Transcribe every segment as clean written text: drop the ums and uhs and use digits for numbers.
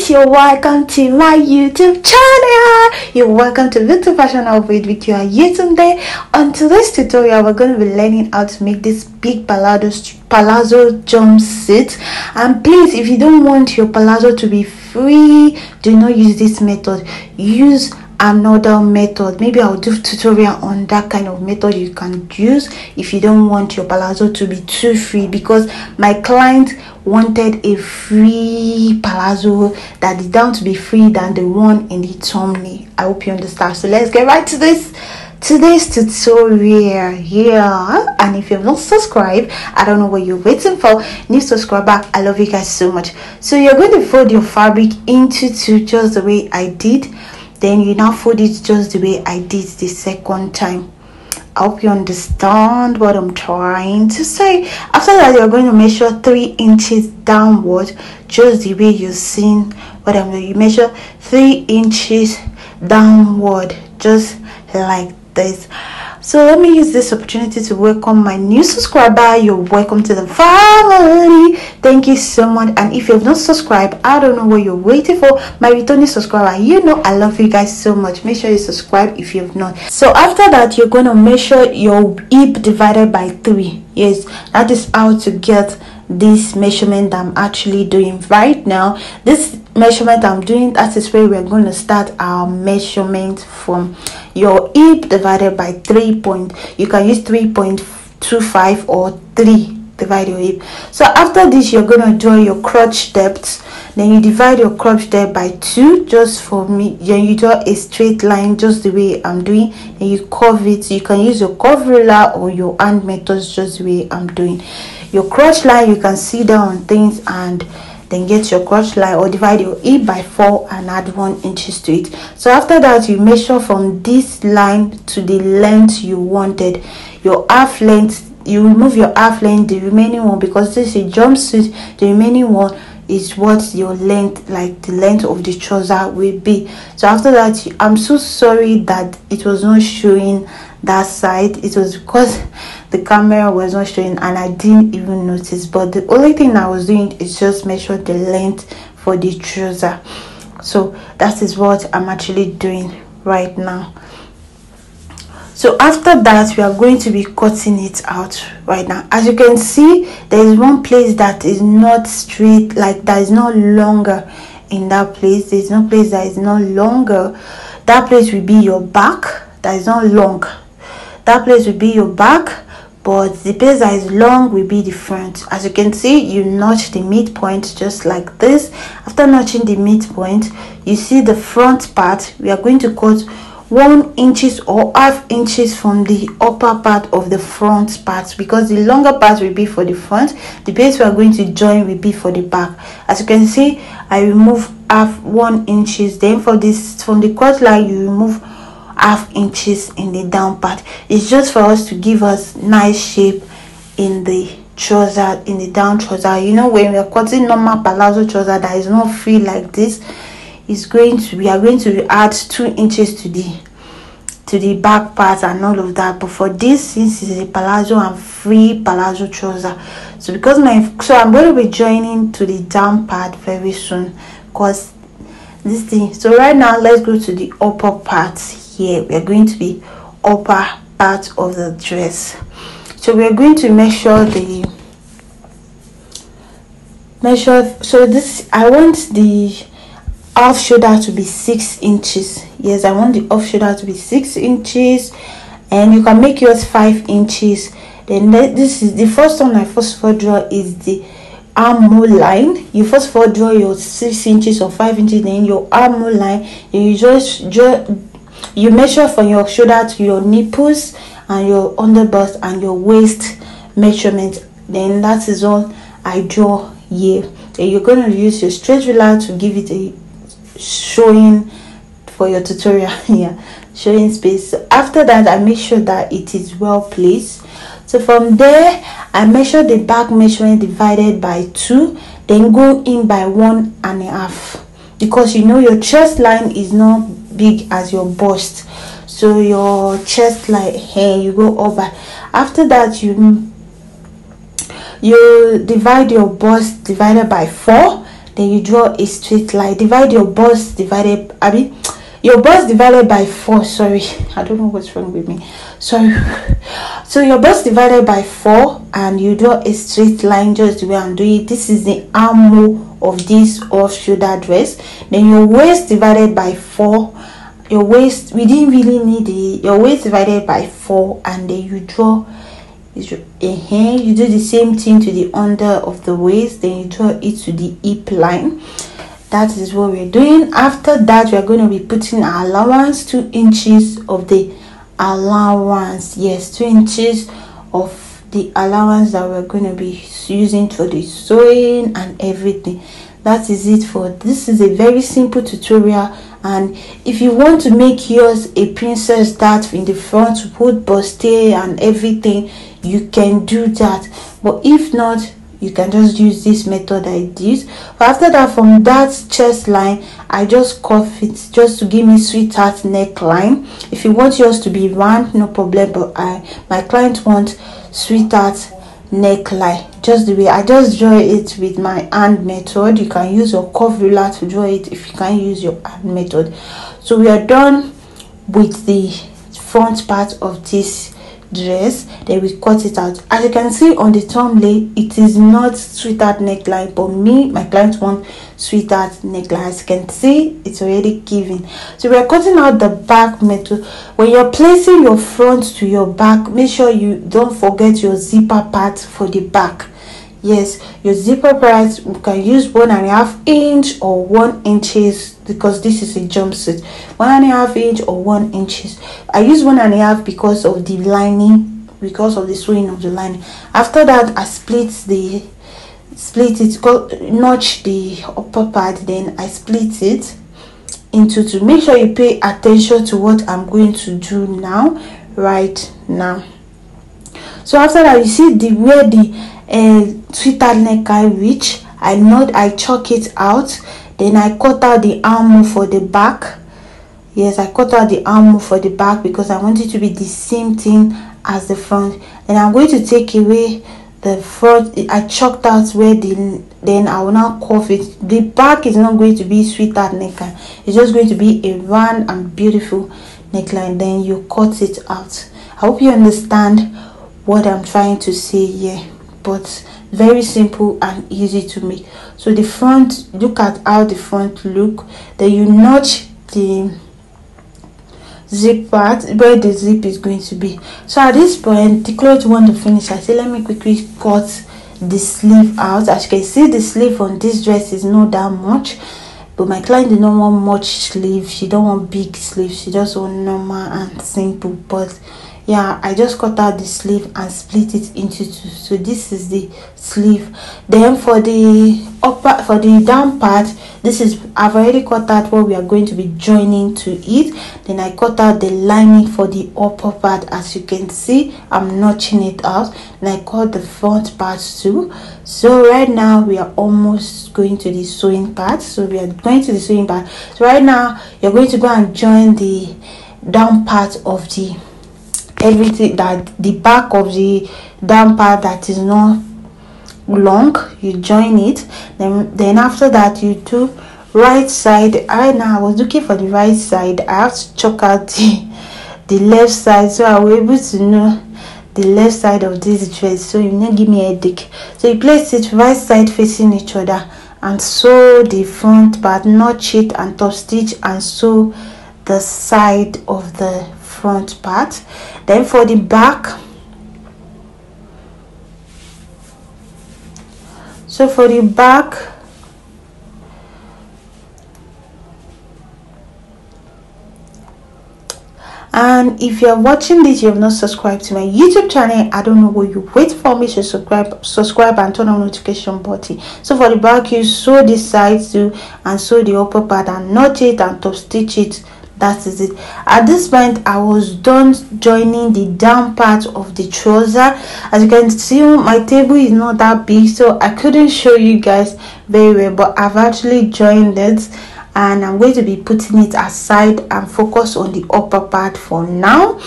guys, you're welcome to my YouTube channel. You're welcome to Little Fashion Outfit with you here today. On today's tutorial, we're going to be learning how to make this big palazzo jumpsuit. And please, if you don't want your palazzo to be free, do not use this method. Use another method. Maybe I'll do tutorial on that kind of method you can use if you don't want your palazzo to be too free, because my client wanted a free palazzo that is down to be free than the one in the thumbnail. I hope you understand. So let's get right to today's tutorial here. And if you have not subscribed, I don't know what you're waiting for. New subscriber, I love you guys so much. So you're going to fold your fabric into two, just the way I did. Then you now fold it just the way I did the second time. I hope you understand what I'm trying to say. After that, you're going to measure 3 inches downward, just the way you've seen what I'm doing. You measure 3 inches downward, just like this. So let me use this opportunity to welcome my new subscriber. You're welcome to the family. Thank you so much. And if you have not subscribed, I don't know what you're waiting for. My returning subscriber, you know I love you guys so much. Make sure you subscribe if you have not. So after that, you're going to measure your hip divided by 3. Yes, that is how to get this measurement that I'm actually doing right now. This measurement I'm doing, that is where we're going to start our measurement from. Your hip divided by 3 point, you can use 3.25 or 3 divide your hip. So after this, you're going to draw your crotch depth. Then you divide your crotch depth by 2, just for me. Then you draw a straight line just the way I'm doing, and you curve it. You can use your curve ruler or your hand methods, just the way I'm doing. Your crotch line, you can see down on things and then get your crotch line, or divide your hip by 4 and add 1 inches to it. So after that, you measure from this line to the length you wanted. Your half length, you remove your half length, the remaining one, because this is a jumpsuit, the remaining one is what your length, like the length of the trouser, will be. So after that, I'm so sorry that it was not showing that side. It was because the camera was not showing and I didn't even notice. But the only thing I was doing is just measure the length for the trouser. So that is what I'm actually doing right now. So after that, we are going to be cutting it out right now. As you can see, there is one place that is not straight, like that is not longer. In that place, there is no place that is not longer. That place will be your back. That is not long. That place will be your back, but the place that is long will be the front. As you can see, you notch the midpoint just like this. After notching the midpoint, you see the front part. We are going to cut 1 inches or half inches from the upper part of the front part, because the longer part will be for the front. The place we are going to join will be for the back. As you can see, I remove 1 inches. Then for this, from the cut line, you remove half inches in the down part. It's just for us to give us nice shape in the trouser, in the down trouser. You know, when we are cutting normal palazzo trouser that is not free like this, it's going to, we are going to add 2 inches to the back part and all of that. But for this, since it's a palazzo and free palazzo trouser, so because I'm going to be joining to the down part very soon, because this thing. So right now, let's go to the upper part. Here we are going to be upper part of the dress. So we are going to measure so this, I want the off shoulder to be 6 inches. Yes, I want the off shoulder to be 6 inches, and you can make yours 5 inches. Then this is the first one I first of all draw is the armhole line. You first of all draw your 6 inches or 5 inches, then your armhole line, and you just draw. You measure from your shoulder to your nipples and your underbust and your waist measurement. Then that is all I draw here. Then you're going to use your straight ruler to give it a showing for your tutorial here, showing space. So after that, I make sure that it is well placed. So from there, I measure the back measurement divided by 2, then go in by 1.5, because you know your chest line is not big as your bust. So your chest line here, you go over. After that, you divide your bust divided by 4, then you draw a straight line. Divide your bust divided, your bust divided by 4. Sorry, I don't know what's wrong with me. Sorry. So your bust divided by 4, and you draw a straight line just the way I'm doing it. This is the armhole of this off-shoulder dress. Then your waist divided by 4. Your waist, we didn't really need your waist divided by 4, and then you draw a hand. You do the same thing to the under of the waist, then you draw it to the hip line. That is what we're doing. After that, we are going to be putting our allowance, 2 inches of the allowance. Yes, 2 inches of the allowance that we're going to be using for the sewing and everything. That is it for this. Is a very simple tutorial, and if you want to make yours a princess dart in the front to put bustier and everything, you can do that. But if not, you can just use this method I did. But after that, from that chest line, I just cuff it just to give me sweetheart neckline. If you want yours to be round, no problem, but my client wants sweetheart neckline just the way I just draw it with my hand method. You can use your curve ruler to draw it if you can't use your hand method. So we are done with the front part of this dress. Then we cut it out. As you can see on the thumbnail, it is not sweetheart neckline, but my client wants sweetheart neckline. As you can see, it's already given. So we are cutting out the back method. When you're placing your front to your back, make sure you don't forget your zipper part for the back. Yes, your zipper part, you can use 1.5 inch or 1 inches, because this is a jumpsuit. 1.5 inch or 1 inches. I use 1.5 because of the lining, because of the sewing of the lining. After that, I split it, notch the upper part, then I split it into 2. Make sure you pay attention to what I'm going to do now, right now. So after that, you see where the sweetheart neckline reach, I chalk it out. Then I cut out the armhole for the back. Yes, I cut out the armhole for the back because I want it to be the same thing as the front. Then I'm going to take away the front. I chalked out where then I will now curve it. The back is not going to be sweetheart neckline. It's just going to be a round and beautiful neckline. Then you cut it out. I hope you understand what I'm trying to say here, but very simple and easy to make. So the front, look at how the front look. Then you notch the zip part where the zip is going to be. So at this point, the clothes want to finish. I say let me quickly cut the sleeve out. As you can see, the sleeve on this dress is not that much, but my client did not want much sleeve. She don't want big sleeve, she just want normal and simple. But yeah, I just cut out the sleeve and split it into 2. So this is the sleeve. Then for the down part, this is, I've already cut out what we are going to be joining to it. Then I cut out the lining for the upper part. As you can see, I'm notching it out, and I cut the front part too. So right now we are almost going to the sewing part. So we are going to the sewing part. So right now you're going to go and join the down part of the everything, that the back of the down part that is not long, you join it. Then after that, you do right side. Right now I was looking for the right side. I have to chalk out the left side, so I will be able to know the left side of this dress, so you not give me a headache. So you place it right side facing each other and sew the front part, notch it and top stitch and sew the side of the front part. Then for the back, so for the back, and if you're watching this, you have not subscribed to my YouTube channel, I don't know what you wait for. Me to subscribe and turn on notification button. So for the back, you sew the sides too and sew the upper part and knot it and top stitch it. That is it. At this point, I was done joining the down part of the trouser. As you can see, my table is not that big, so I couldn't show you guys very well, but I've actually joined it, and I'm going to be putting it aside and focus on the upper part for now.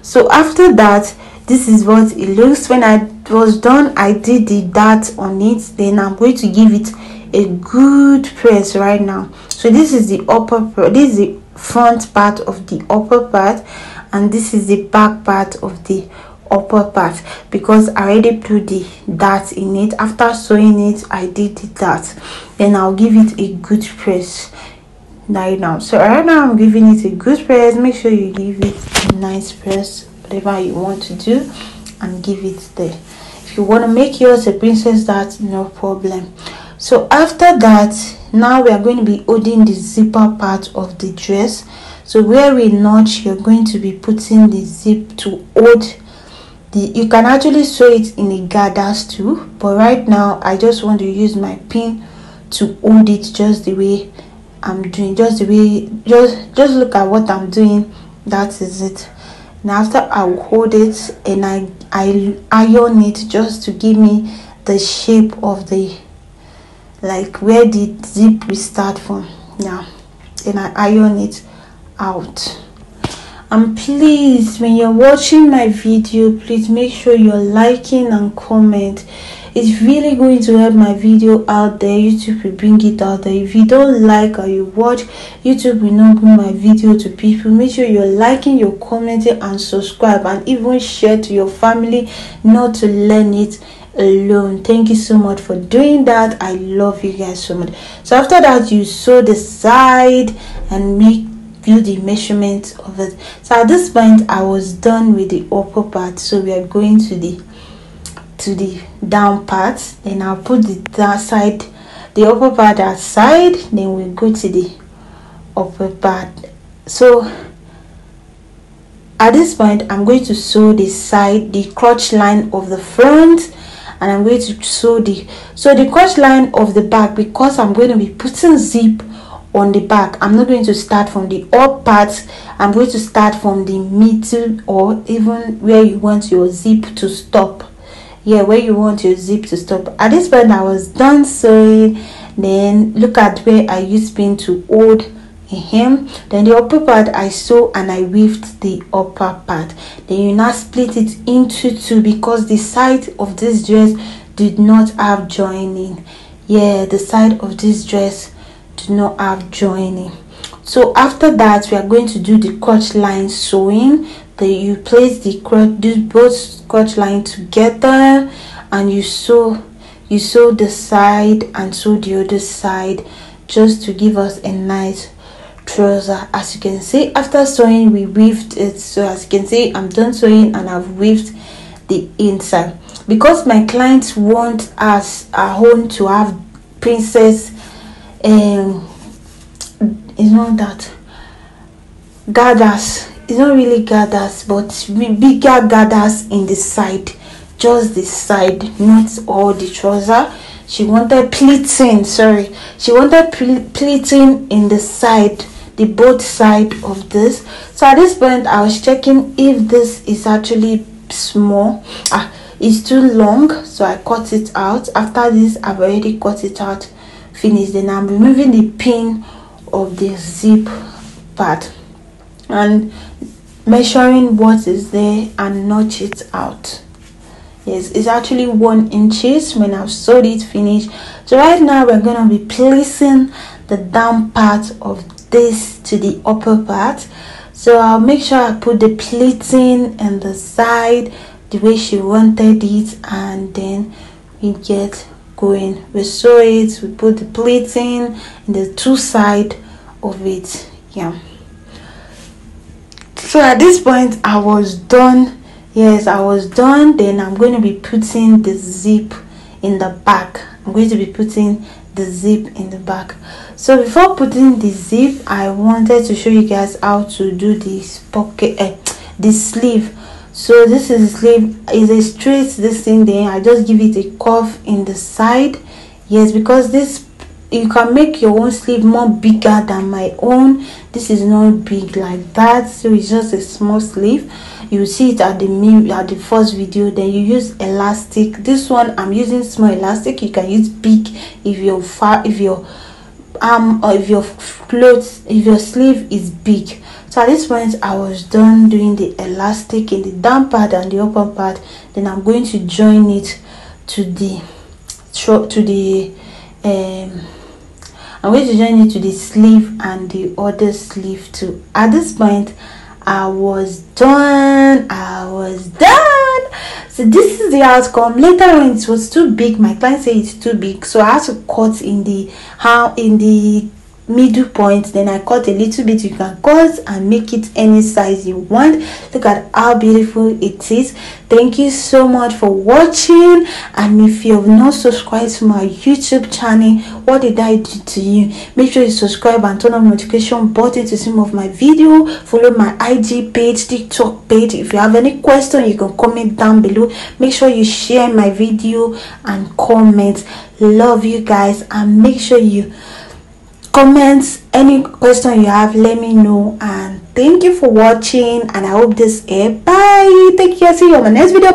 So after that, this is what it looks. When I was done, I did the dart on it. Then I'm going to give it a good press right now. So this is the this is the front part of the upper part, and this is the back part of the upper part, because I already put the dart in it. After sewing it, I did the dart. Then I'll give it a good press right now. So right now I'm giving it a good press. Make sure you give it a nice press, whatever you want to do, and give it there. If you want to make yours a princess dart, no problem. So after that, now we are going to be holding the zipper part of the dress. So where we notch, you're going to be putting the zip to hold the, you can actually sew it in a gathers too, but right now I just want to use my pin to hold it just the way I'm doing, just the way, just look at what I'm doing. That is it. Now after I will hold it and I iron it just to give me the shape of the, like where the zip will start from. Now and I iron it out. And please, when you're watching my video, please make sure you're liking and comment. It's really going to help my video out there. YouTube will bring it out there. If you don't like or you watch, YouTube will not bring my video to people. Make sure you're liking, you're commenting, and subscribe, and even share to your family, not to learn it alone. Thank you so much for doing that. I love you guys so much. So after that, you sew the side and view the measurement of it. So at this point I was done with the upper part, so we are going to the down part. Then I'll put the upper part aside, then we'll go to the upper part. So at this point I'm going to sew the side, the crotch line of the front, and I'm going to sew the crotch line of the back, because I'm going to be putting zip on the back. I'm not going to start from the up part. I'm going to start from the middle, or even where you want your zip to stop. Yeah, where you want your zip to stop. At this point I was done sewing. Then look at where I used pin to hold a hem. Then the upper part I sew and I weaved the upper part. Then you now split it into two, because the side of this dress did not have joining. Yeah, the side of this dress do not have joining. So after that, we are going to do the crotch line sewing. Then you place both crotch line together, and you sew the side and sew the other side, just to give us a nice trouser. As you can see, after sewing we weaved it. So as you can see, I'm done sewing and I've weaved the inside, because my clients want us at home to have princess, it's not that gathers, it's not really gathers, but bigger gathers in the side, just the side, not all the trouser. She wanted pleating, she wanted pleating in the side, the both side of this. So at this point I was checking if this is actually small, it's too long, so I cut it out. After this, I've already cut it out, finished. Then I'm removing the pin of the zip part and measuring what is there and notch it out. Yes, it's actually 1 inch when I've sewed it finished. So right now we're gonna be placing the down part of this to the upper part. So I'll make sure I put the pleating and the side the way she wanted it, and then we get going. We sew it, we put the pleating in the two side of it. Yeah, so at this point I was done. Yes, I was done. Then I'm going to be putting the zip in the back. I'm going to be putting the zip in the back. So before putting the zip, I wanted to show you guys how to do this pocket, this sleeve. So this is the sleeve, is a straight this thing there. I just give it a curve in the side. Yes, because this, you can make your own sleeve more bigger than my own. This is not big like that, so it's just a small sleeve. You see it at the first video. Then you use elastic. This one I'm using small elastic. You can use big if your arm or if your clothes, if your sleeve is big. So at this point I was done doing the elastic in the down part and the upper part. Then I'm going to join it to the I'm going to join it to the sleeve and the other sleeve too. At this point, I was done. So this is the outcome. Later on, it was too big. My client said it's too big, so I had to cut in the middle point. Then I cut a little bit. You can cut and make it any size you want. Look at how beautiful it is. Thank you so much for watching, and if you have not subscribed to my YouTube channel, what did I do to you? Make sure you subscribe and turn on notification button to see more of my video. Follow my IG page, TikTok page. If you have any question, you can comment down below. Make sure you share my video and comment. Love you guys, and make sure you comment any question you have. Let me know, and thank you for watching, and I hope this bye. Take care. See you on my next video.